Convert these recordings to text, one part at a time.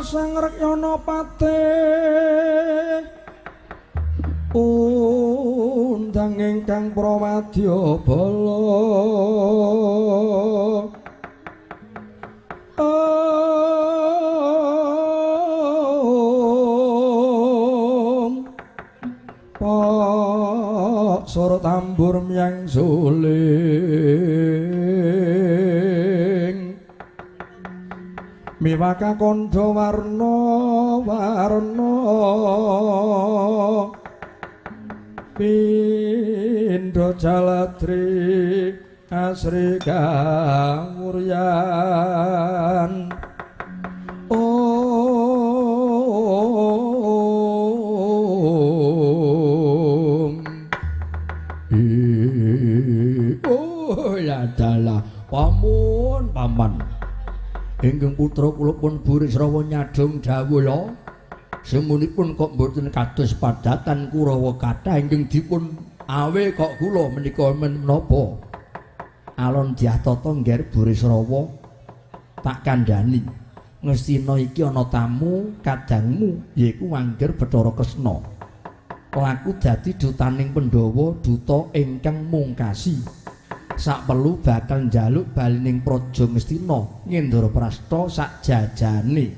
Sang Rekyana Patih undang ingkang prawadya bala Sora tambur miyang suling miwaka kandha warna pindha jaladri asri kamuryan adalah paman ingkang putra kula pun Burisrawa nyadong dawuh semunipun kok mboten kados padatan Kurawa kathah ingkang dipun awe kok kula menika menapa alon diatata ngger Burisrawa tak kandhani ngestina iki ana tamu kadangmu yaiku Angger Bathara Kresna laku dadi dutaning Pandhawa duta ingkang mungkasi sak perlu bakal njaluk balining Praja Ngastina Ngendara Prasta sak jajane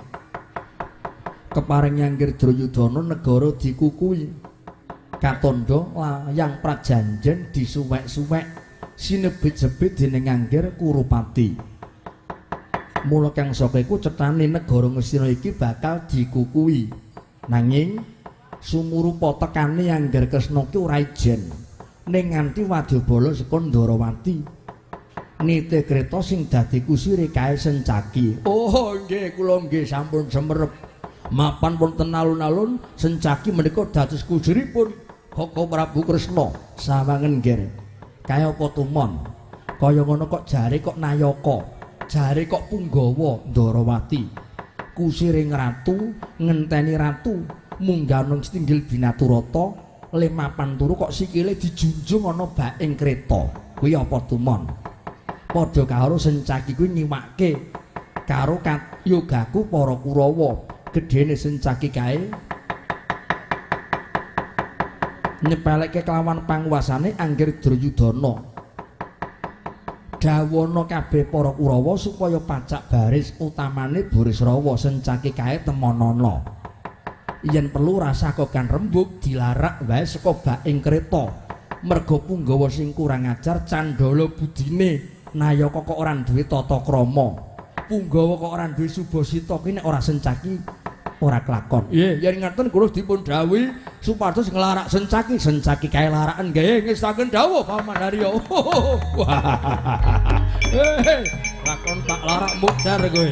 keparing Angger Drayudana negara dikukuhi katandha layang prajanjen disuwek-suwek sinebit-sebit dening Angger Kurupati mula kang saka iku cethane negara Ngastina iki bakal dikukuhi nanging sumurupa tekane Angger Kresna ki ora ijen ning nganti wadyabala saka Ndarawati nitih kreta sing dadi kusire kae Sencaki. Oh nggih kula nggih sampun semerep mapan wonten alun-alun Sencaki menika dados kusiripun Koko Prabu Kresna sawangen nggih kaya apa tumon kaya ngono kok jare kok Nayaka jare kok Punggawa Ndarawati kusiring ratu ngenteni ratu munggah nang Stinggil Binaturata lemapan turu kok sikile dijunjung ana baing kreta kuwi apa tumon padha karo Sencaki kuwi nyiwake karo yogaku para Kurawa gedhene Sencaki kae nyepeleke kelawan panguwasane Angger Drayudana dawana kabeh para Kurawa supaya pacak baris utamane Burisrawa Sencaki kae temonana yen perlu rasa kokan rembug dilarak wae saka baing kreta merga Punggawa sing kurang ajar candala budine Nayaka kok ora duwe tata krama Punggawa kok ora duwe subasita ki nek ora Sencaki ora kelakon yen ngaten kula dipun dawuhi supados nglarak Sencaki kae laraken nggih ngestaken dawuh Paman Harya lakon tak larak mukjar kowe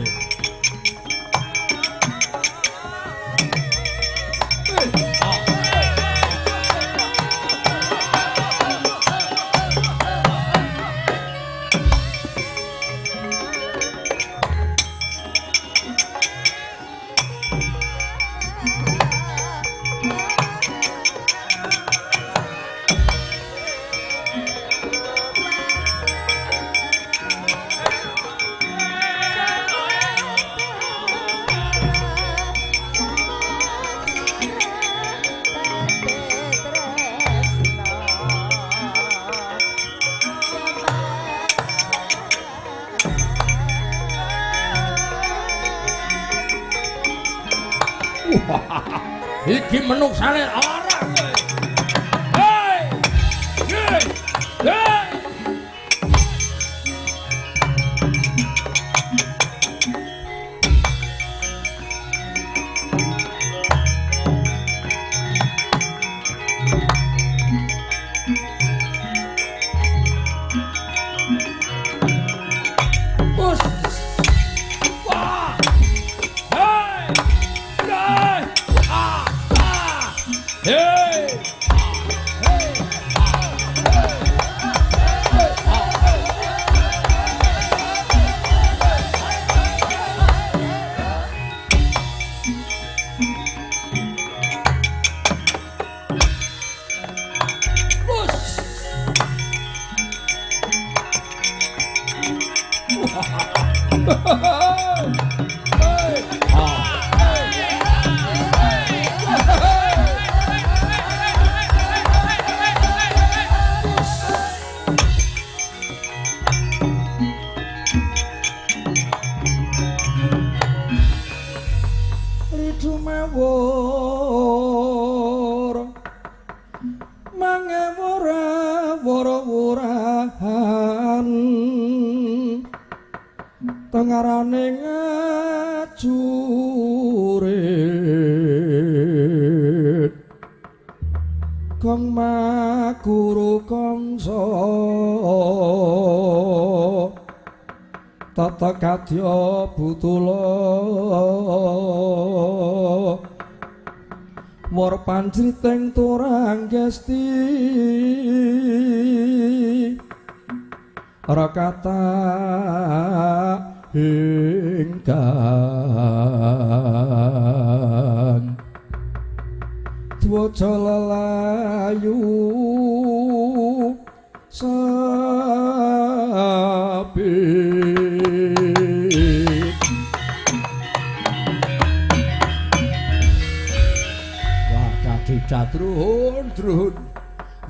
iki menuksane ora kowe hei hei hei tengarane ngajurit kang maguru kangsa tata kadya butula war panjriteng turang gesti rakata ingkang dwaja lelayu sapi wah dadi catrun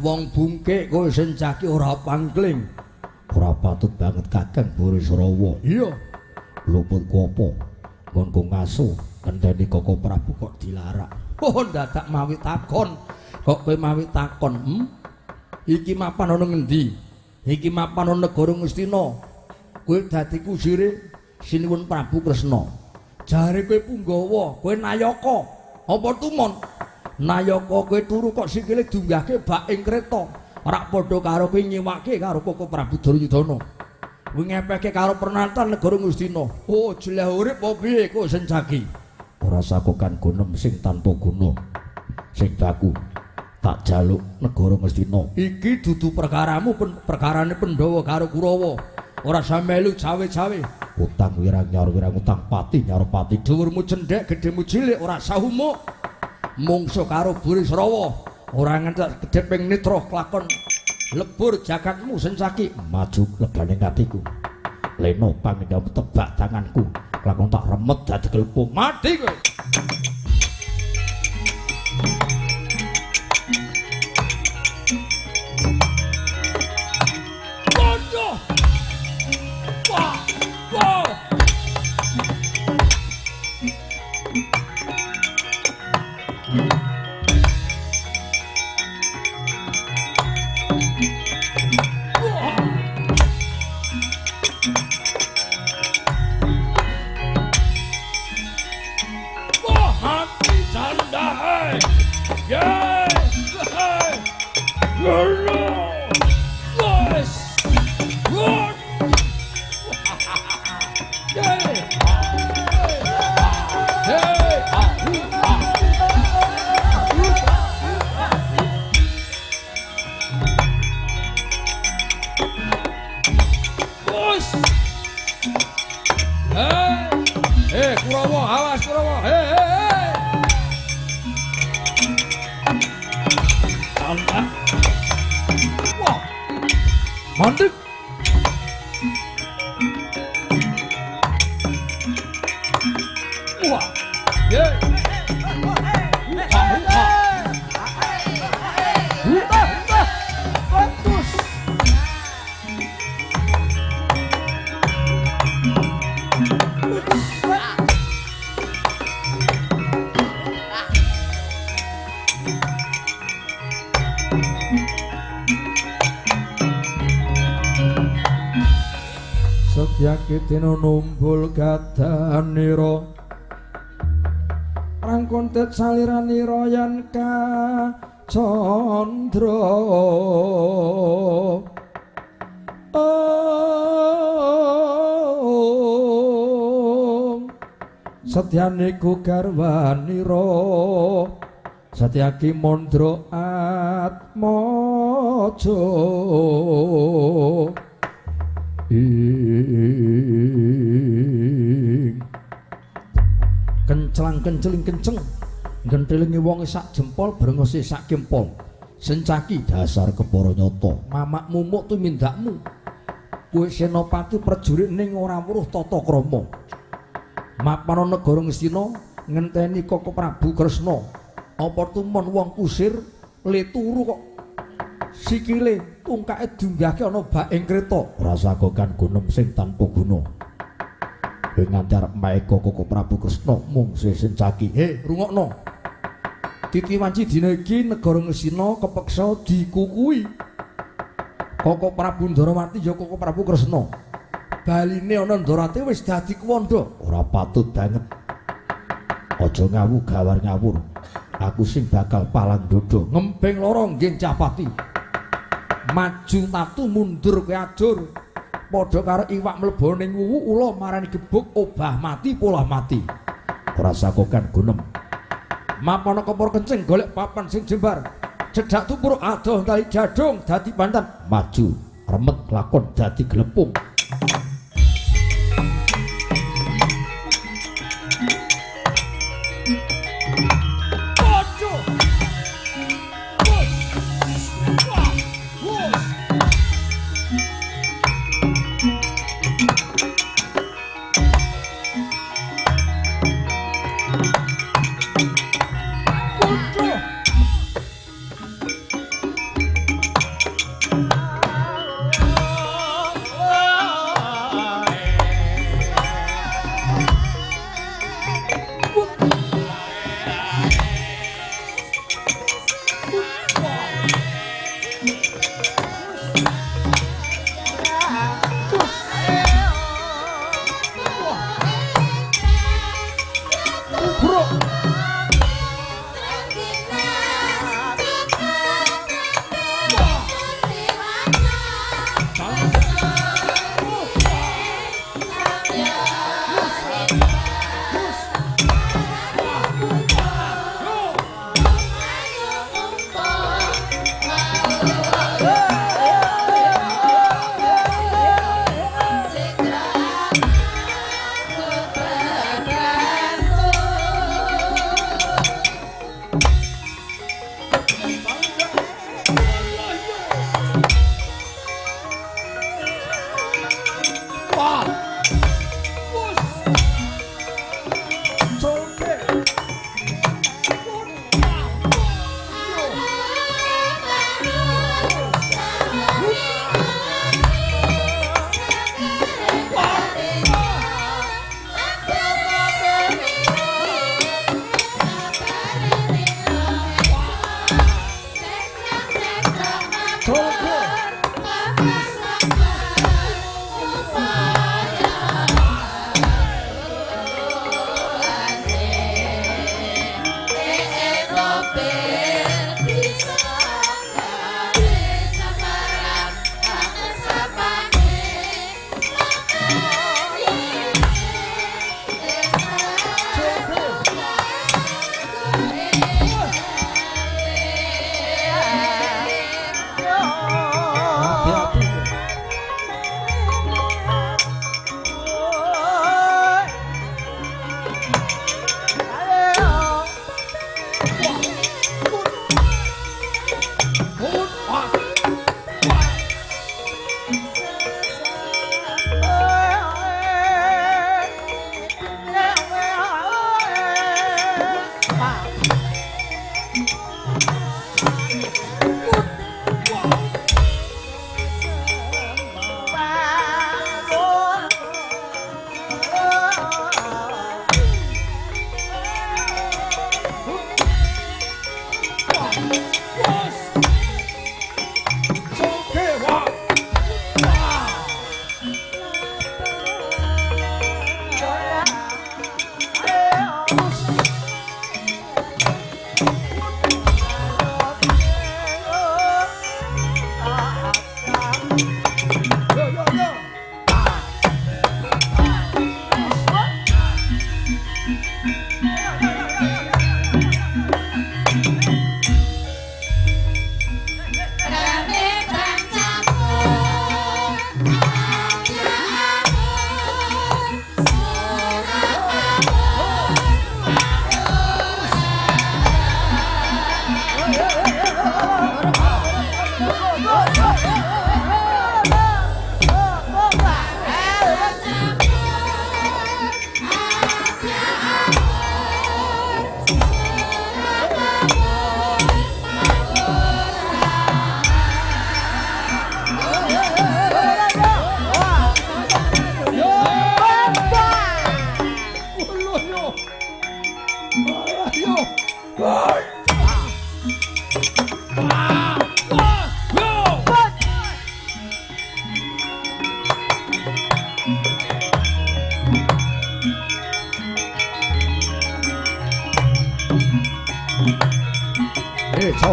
wong bungkek kowe sencaki ora pangkling ora patut banget Kakang Burisrawa. Iya. Luput kopo nggonku ngaso ngenteni Koko Prabu kok dilarak. Oh dadak mawi takon. Kok kowe mawi takon? Iki mapan ana ngendi? Iki mapan ana negara Ngastina. Kowe dadi kusire Sinuwun Prabu Kresna. Jare kowe Punggawa, kowe Nayaka. Apa tumon? Nayaka kowe turu kok sikile dunggahke bak ing kreta. Ora padha karo kowe nyewake karo Koko Prabu Duryudana. Kowe ngepeke karo pernatan negara Ngastina. Oh, jelah urip apa piye kok Sencaki? Ora sakokan gunem sing tanpa guna. Sing baku tak jaluk negara Ngastina. Iki dudu perkaramu, perkarane Pandhawa karo Kurawa. Ora samelu cawe-cawe. Utang wirang nyor-wirang utang pati nyor pati. Dhuwurmu cendhek, gedhemu cilik ora sahumuk. Mungsuh karo Burisrawa. Ora ngentek gedhe ping nitra klakon lebur jagatmu Sencaki maju lebane atiku leno pangindam tebak tanganku klakon tak remet dadi gelpung mati kowe bodoh wah wah Kurawa, awas Kurawa. Sangat. Wah. Mandek. Wah. Ye. Bagus. Setyakitino numbul gadanira rangkontet saliranira yen kacandra Setyaniku garwanira Setyaki Mandra Atmaja kenclang kenceling kenceng gentelingi wong sak jempol brengose sak kempol Sencaki dasar kepara nyata mamak mumuk tumindakmu kowe senopati prajurit ning ora weruh tata krama mapan negara Ngastina ngenteni Koko Prabu Kresna apa tumon wong kusir le turu kok sikile tungkake dunggahke ana bak ing kreta rasagokan gunem sing tanpa guna kowe nganti arep maeka Koko Prabu Kresna mung Sencaki he rungokno titi wanci dina iki negara Ngastina kepeksa dikukui Koko Prabu Ndarawati ya Koko Prabu Kresna baline ana ndorate wis dadi kuwanda. Ora patut banget. Aja ngawu gawar ngawur. Aku sing bakal palang dodo. Ngemping loro nggih Capati. Maju tatu mundur kowe ajur. Padha karo iwak mlebone ning wuwu ula marani gebuk obah mati polah mati. Ora sakokan gunem. Mapono kepor kencing golek papan sing jembar. Cedak tumpur adoh tali jadung dadi pantan. Maju remet lakon dadi glepung.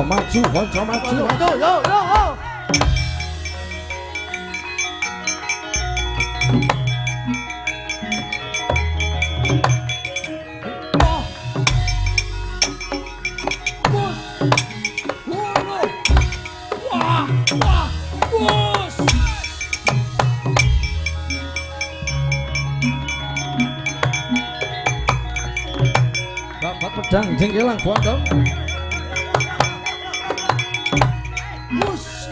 maju, kanca maju. Yo. Bapak pedang jengkelang gondong. Wus,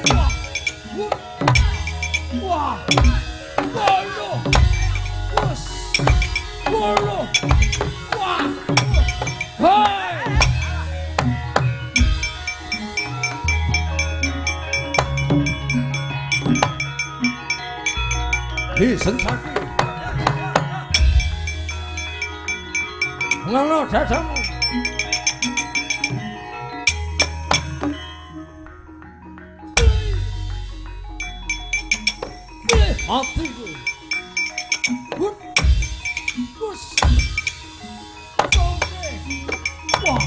wah, bolo, wus, bolo, wah, hai. Sensaki. Ngono dadamu. Mati gue. Bus. Wah.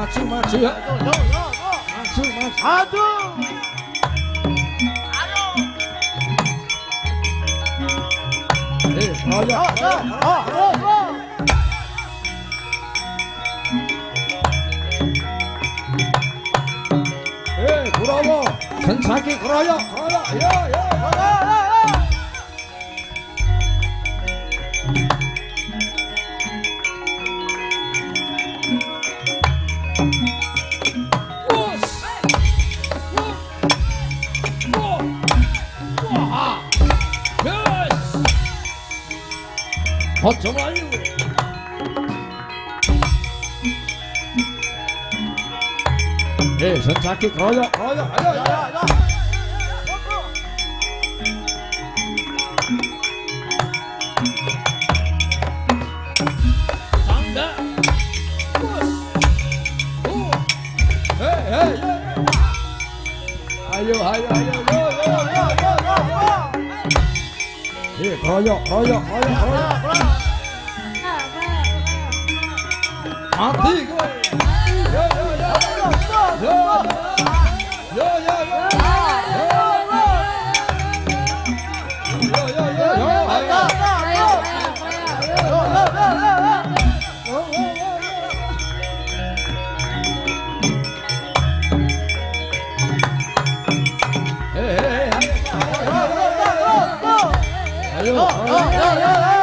Maju ya. Maju. Aduh. Kurawa, Sensaki keroyok. Ya. Ojo mlayu. Sensaki keroyok. Ayo. Sangga. Bus. Hey. Ayo. Keroyok. Mati kowe. Yo. Ayo.